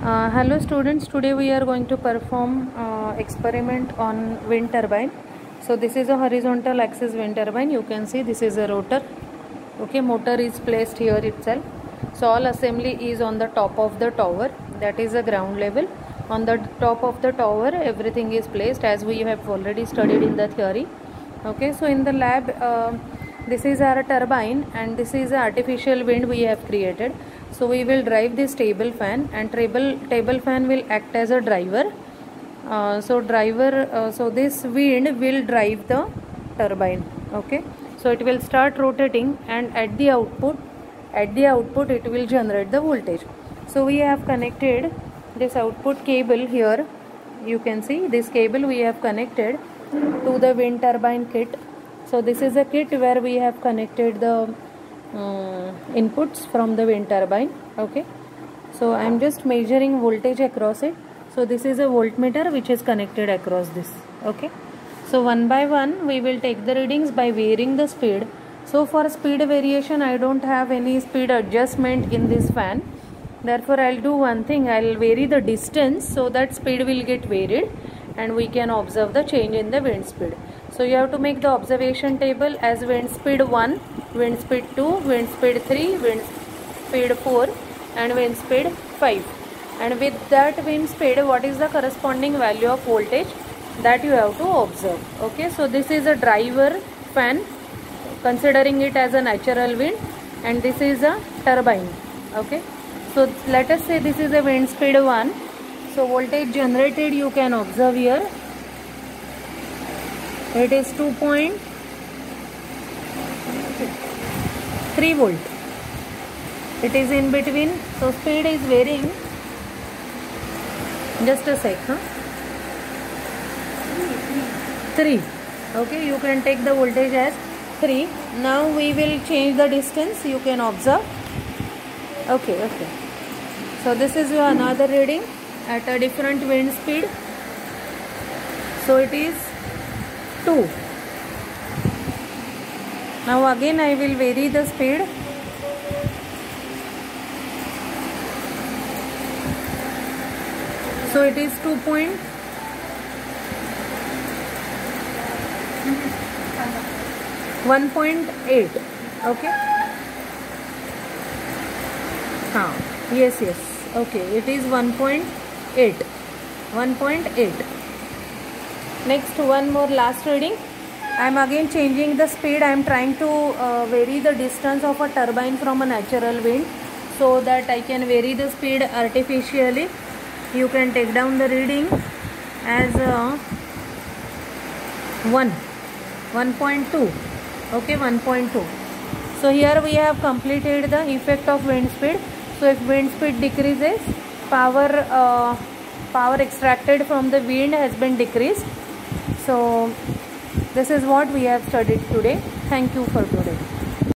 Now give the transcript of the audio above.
Hello students, today we are going to perform experiment on wind turbine. So this is a horizontal axis wind turbine. You can see this is a rotor. Okay, motor is placed here itself. So all assembly is on the top of the tower, that is the ground level. On the top of the tower everything is placed as we have already studied in the theory. Okay, so in the lab this is our turbine and this is the artificial wind we have created. So we will drive this table fan, and table fan will act as a driver. So this wind will drive the turbine. Okay, so it will start rotating, and at the output it will generate the voltage. So we have connected this output cable here. You can see this cable we have connected to the wind turbine kit. So this is a kit where we have connected the inputs from the wind turbine. Okay, so I am just measuring voltage across it. So this is a voltmeter which is connected across this. Okay, so one by one we will take the readings by varying the speed. So for speed variation I don't have any speed adjustment in this fan, therefore I'll do one thing, I'll vary the distance so that speed will get varied and we can observe the change in the wind speed. So you have to make the observation table as wind speed 1, wind speed 2, wind speed 3, wind speed 4 and wind speed 5. And with that wind speed, what is the corresponding value of voltage, that you have to observe. Okay, so this is a driver fan, considering it as a natural wind, and this is a turbine. Okay, so let us say this is a wind speed 1. So voltage generated you can observe here. It is 2.3 volt. It is in between, so speed is varying. Just a sec, 3. Okay, you can take the voltage as 3. Now we will change the distance, you can observe. Okay. So this is your another reading at a different wind speed. So it is 2. Now again I will vary the speed. So it is 2.1.8. Okay. Yes. Okay, it is 1.8. Next, one more last reading. I am again changing the speed. I am trying to vary the distance of a turbine from a natural wind so that I can vary the speed artificially. You can take down the reading as 1.2. Okay, 1.2. So here we have completed the effect of wind speed. So if wind speed decreases, power extracted from the wind has been decreased. So this is what we have studied today. Thank you for today.